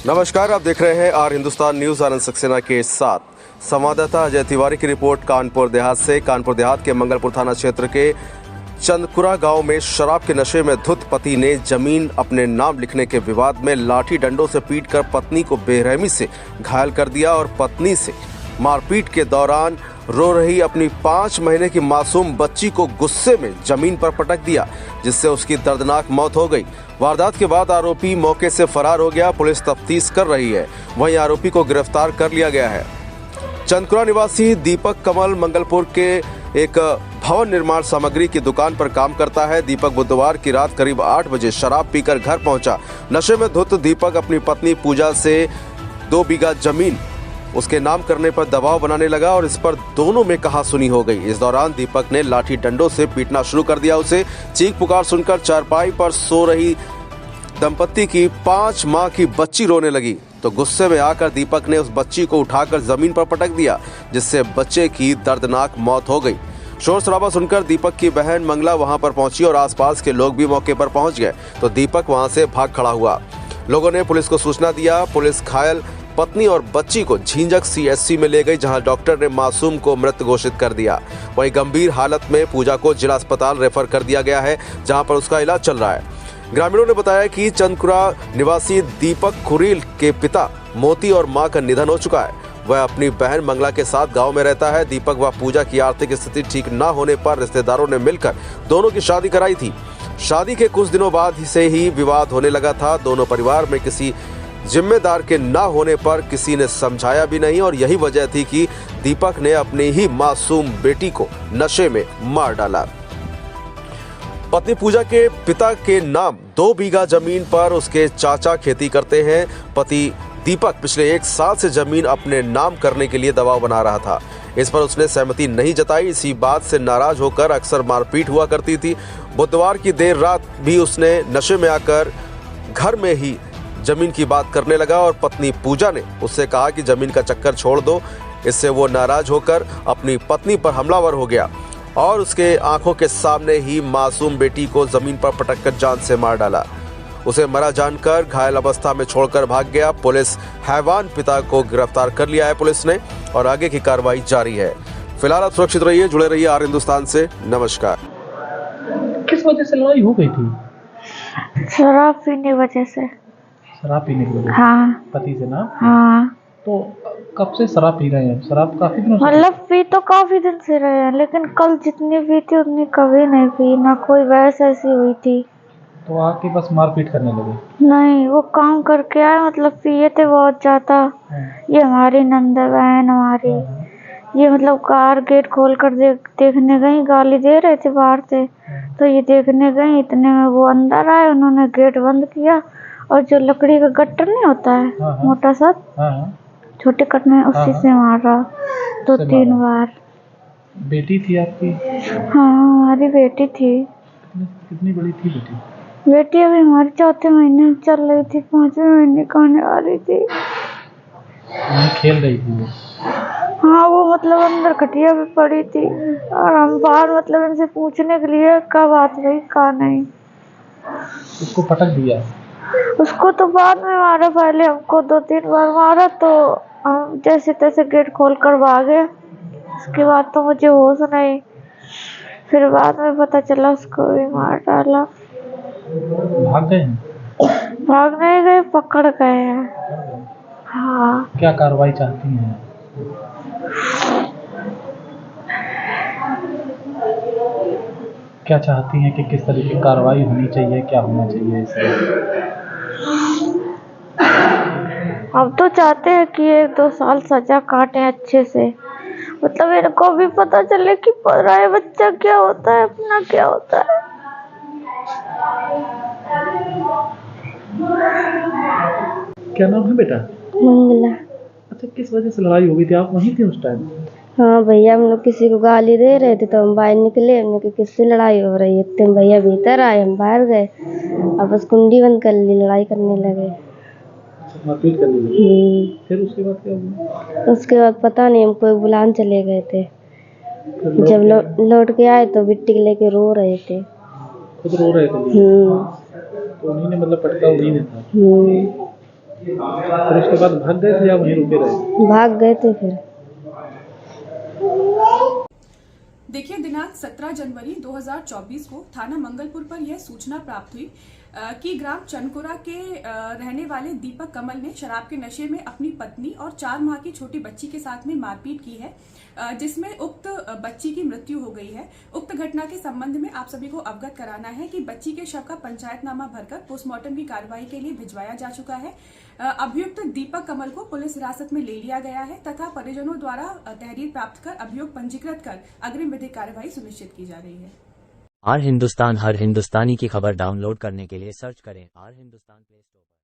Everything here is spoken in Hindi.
नमस्कार, आप देख रहे हैं आर हिंदुस्तान न्यूज। आनंद सक्सेना के साथ संवाददाता अजय तिवारी की रिपोर्ट कानपुर देहात से। कानपुर देहात के मंगलपुर थाना क्षेत्र के चंदकुरा गांव में शराब के नशे में धुत पति ने जमीन अपने नाम लिखने के विवाद में लाठी डंडों से पीटकर पत्नी को बेरहमी से घायल कर दिया और पत्नी से मारपीट के दौरान रो रही अपनी 5 महीने की मासूम बच्ची को गुस्से में जमीन पर पटक दिया, जिससे उसकी दर्दनाक मौत हो गई। वारदात के बाद आरोपी मौके से फरार हो गया। पुलिस तफ्तीश कर रही है। वहीं आरोपी को गिरफ्तार कर लिया गया है। चंदकुरा निवासी दीपक कमल मंगलपुर के एक भवन निर्माण सामग्री की दुकान पर काम करता है। दीपक बुधवार की रात करीब 8 बजे शराब पीकर घर पहुंचा। नशे में धुत दीपक अपनी पत्नी पूजा से 2 बीघा जमीन उसके नाम करने पर दबाव बनाने लगा और इस पर दोनों में कहासुनी हो गई। इस दौरान दीपक ने लाठी डंडों से पीटना शुरू कर दिया। उसे चीख पुकार सुनकर चारपाई पर सो रही दंपत्ति की 5 माह की बच्ची रोने लगी, तो गुस्से में आकर दीपक ने उस बच्ची को उठाकर जमीन पर पटक दिया, जिससे बच्चे की दर्दनाक मौत हो गई। शोर शराबा सुनकर दीपक की बहन मंगला वहां पर पहुंची और आसपास के लोग भी मौके पर पहुंच गए, तो दीपक वहां से भाग खड़ा हुआ। लोगों ने पुलिस को सूचना दिया। पुलिस घायल पत्नी और बच्ची को झींझक सीएचसी में ले गई, जहां डॉक्टर ने मासूम को मृत घोषित कर दिया। वहीं गंभीर हालत में पूजा को जिला अस्पताल रेफर कर दिया गया है, जहां पर उसका इलाज चल रहा है। ग्रामीणों ने बताया कि चंदकुरा निवासी दीपक खुरील के पिता मोती और मां का निधन हो चुका है। वह अपनी बहन मंगला के साथ गांव में रहता है। दीपक व पूजा की आर्थिक स्थिति ठीक न होने पर रिश्तेदारों ने मिलकर दोनों की शादी कराई थी। शादी के कुछ दिनों बाद से ही विवाद होने लगा था। दोनों परिवार में किसी जिम्मेदार के ना होने पर किसी ने समझाया भी नहीं और यही वजह थी कि दीपक ने अपनी ही मासूम बेटी को नशे में मार डाला। पत्नी पूजा के पिता के नाम 2 बीघा जमीन पर उसके चाचा खेती करते हैं। पति दीपक पिछले 1 साल से जमीन अपने नाम करने के लिए दबाव बना रहा था। इस पर उसने सहमति नहीं जताई। इसी बात से नाराज होकर अक्सर मारपीट हुआ करती थी। बुधवार की देर रात भी उसने नशे में आकर घर में ही जमीन की बात करने लगा और पत्नी पूजा ने उससे कहा कि जमीन का चक्कर छोड़ दो। इससे वो नाराज होकर अपनी पत्नी पर हमलावर हो गया और उसके आंखों के सामने ही मासूम बेटी को जमीन पर पटककर जान से मार डाला। उसे मरा जानकर घायल अवस्था में छोड़कर भाग गया। पुलिस हैवान पिता को गिरफ्तार कर लिया है पुलिस ने और आगे की कार्रवाई जारी है। फिलहाल आप सुरक्षित रहिए, जुड़े रहिए आर हिंदुस्तान से। नमस्कार। किस वजह से लड़ाई हो गई थी? शराब पीने वजह से। शराब पीने की वजह से? हाँ। पति से ना? हाँ। तो कब से शराब पी रहे हैं? शराब काफी दिनों से? मतलब पी तो काफी दिन से रहे हैं, लेकिन कल जितनी पी थी उतनी कभी नहीं पी, ना कोई बहस ऐसी हुई थी। तो आके बस मारपीट करने लगे? नहीं, वो काम करके आए, मतलब पिए थे बहुत ज्यादा। ये हमारी नंदा बहन हमारी, ये मतलब कार गेट खोल कर देखने गई, गाली दे रहे थे बाहर से, तो ये देखने गई। इतने में वो अंदर आए, उन्होंने गेट बंद किया और जो लकड़ी का गट्टर नहीं होता है, मोटा सा, छोटे कटने, उसी से मारा 2-3 बार। बेटी थी आपकी? हाँ, हमारी बेटी थी। कितनी बड़ी थी बेटी? बेटी अभी हमारी 4थे महीने में चल रही थी, 5वें महीने का आने वाली थी। खेल रही थी वो? हाँ, वो मतलब अंदर खटिया पे पड़ी थी और हम बाहर मतलब इनसे पूछने के लिए कब बात हुई कहा नहीं। उसको पटक दिया? उसको तो बाद में मारा, पहले हमको 2-3 बार मारा, तो हम जैसे तैसे गेट खोल कर भागे। उसके बाद तो मुझे होश नहीं, फिर बाद में पता चला उसको भी मार डाला। भाग गए हैं? भाग नहीं गए, पकड़ गए हैं। हाँ। क्या कार्रवाई चाहती हैं? क्या चाहती हैं कि किस तरह की कार्रवाई होनी चाहिए, क्या होना चाहिए इसमें? हम तो चाहते हैं कि 1-2 साल सजा काटें अच्छे से, मतलब इनको भी पता चले कि पराया बच्चा क्या होता है, अपना क्या होता है। क्या नाम है बेटा? मंगला। अच्छा, किस वजह से लड़ाई हो गई थी? आप वहीं थे उस टाइम? हाँ भैया, हम लोग किसी को गाली दे रहे थे तो हम बाहर निकले, हमने कहा किससे लड़ाई हो रही है, तुम भैया भीतर आए, हम बाहर गए, अब बस कुंडी बंद कर ली, लड़ाई करने लगे। मारपीट करने लगे? फिर उसके बाद क्या हुआ? उसके बाद पता नहीं, हमको एक बुलाने चले गए थे। जब लौट के आए तो बिट्टी को लेके रो रहे थे। खुद रो रहे थे? तो उन्हीं ने मतलब पटका, उन्हीं ने था? फिर उसके बाद भाग गए थे या वहीं रुके रहे? भाग गए थे फिर। देखिए, दिनांक 17 जनवरी 2024 को थाना मंगलपुर पर यह सूचना प्राप्त हुई कि ग्राम चनकुरा के रहने वाले दीपक कमल ने शराब के नशे में अपनी पत्नी और 4 माह की छोटी बच्ची के साथ में मारपीट की है, जिसमें उक्त बच्ची की मृत्यु हो गई है। उक्त घटना के संबंध में आप सभी को अवगत कराना है कि बच्ची के शव का पंचायतनामा भरकर पोस्टमार्टम की कार्रवाई के लिए भिजवाया जा चुका है। अभियुक्त दीपक कमल को पुलिस हिरासत में ले लिया गया है तथा परिजनों द्वारा तहरीर प्राप्त कर अभियोग पंजीकृत कर अग्रिम विधिक कार्रवाई सुनिश्चित की जा रही है। आर हिंदुस्तान हर हिंदुस्तानी की खबर डाउनलोड करने के लिए सर्च करें आर हिंदुस्तान प्ले स्टोर पर।